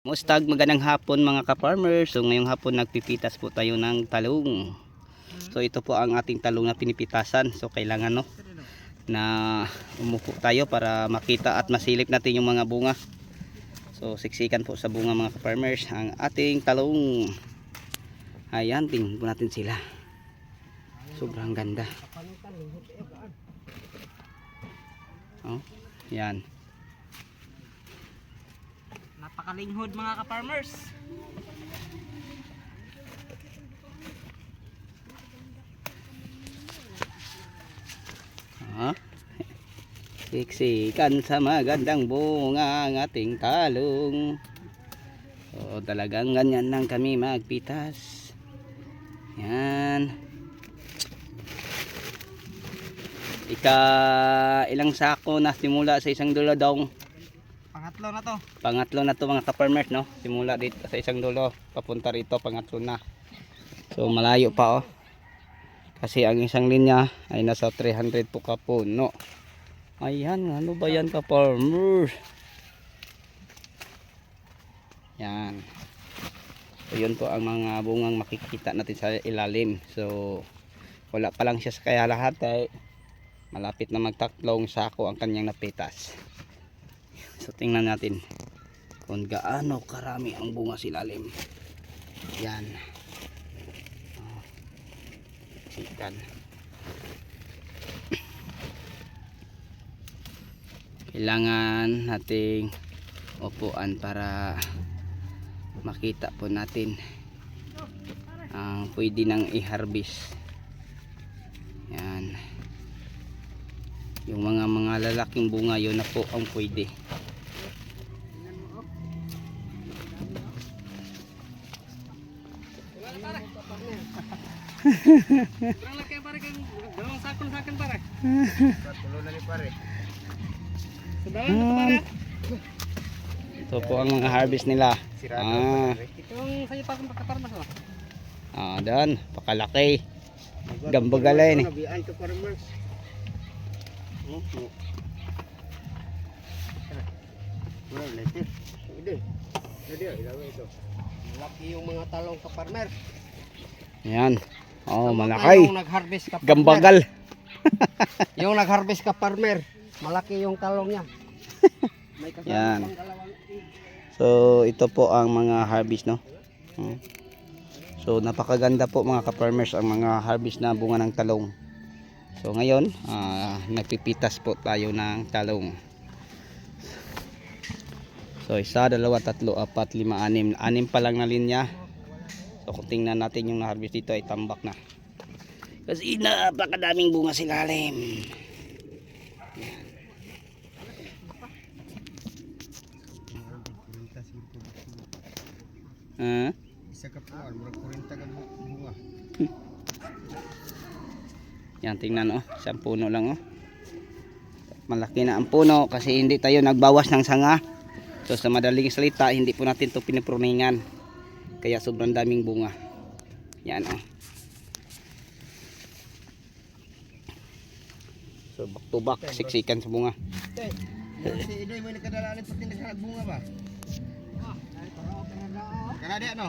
Mustag, magandang hapon mga ka-farmers. So ngayong hapon nagpipitas po tayo ng talong. So ito po ang ating talong na pinipitasan. So kailangan na umupo tayo para makita at masilip natin yung mga bunga. So siksikan po sa bunga mga ka-farmers ang ating talong. Ayan, tingnan po natin sila. Sobrang ganda. Oh, yan. Napakalinghod mga ka-farmers. Siksikan sa magandang bunga ang ating talong. So talagang ganyan lang kami magpitas. Yan. Ilang sako na simula sa isang dulo daw. Pangatlo na to. Pangatlo na to mga ka-farmers, no? Simula dito sa isang dulo, papunta rito pangatlo na. So malayo pa oh. Kasi ang isang linya ay nasa 300 po kapuno. Ayan, ano ba yan ka-farmers? Yan. So yun po ang mga bungang makikita natin sa ilalim. So wala pa lang siya sa kaya lahat ay malapit na magtatlong sako ang kanyang napitas. So tingnan natin kung gaano karami ang bunga sa ilalim. Yan. Sikan. Kailangan nating upuan para makita po natin ang pwede nang i-harvest. Yan. Yung mga lalaking bunga yun na po ang pwede. Sobrang laki pare kang dalawang sakon sa akin pare. Tulo na ni pare. Ito po ang mga harvest nila. Itong sa'yo pa kung pagkaparmas mo. Dan, pakalaki. Gambagalay ni. Nabiyan ka farmers. Wala letter. Hindi ilaw ito. Malaki yung mga talong ka farmer. Yan. Oh, malaki. Yung nag-harvest ka farmer. Gambagal. Yung nag-harvest ka farmer, malaki yung talong niya. May kasama Yan. pang dalawang egg. So ito po ang mga harvest, no. So napakaganda po mga ka-farmers ang mga harvest na bunga ng talong. So ngayon nagpipitas po tayo ng talong. So 1, 2, 3, 4, 5, 6 pa lang na linya. So kung tingnan natin yung na-harvest dito ay tambak na. Kasi napakadaming bunga sa ilalim. Isa ka po, murag 40 ka bunga. Yan, tingnan oh, isang puno lang oh. Malaki na ang puno kasi hindi tayo nagbawas ng sanga. So sa madaling salita, hindi po natin ito pinipruningan. Kaya sobrang daming bunga. Yan oh. So back to back, siksikan sa bunga. Si Idoy mo nakadalanin pati na sa bunga ba? Kanadi ano?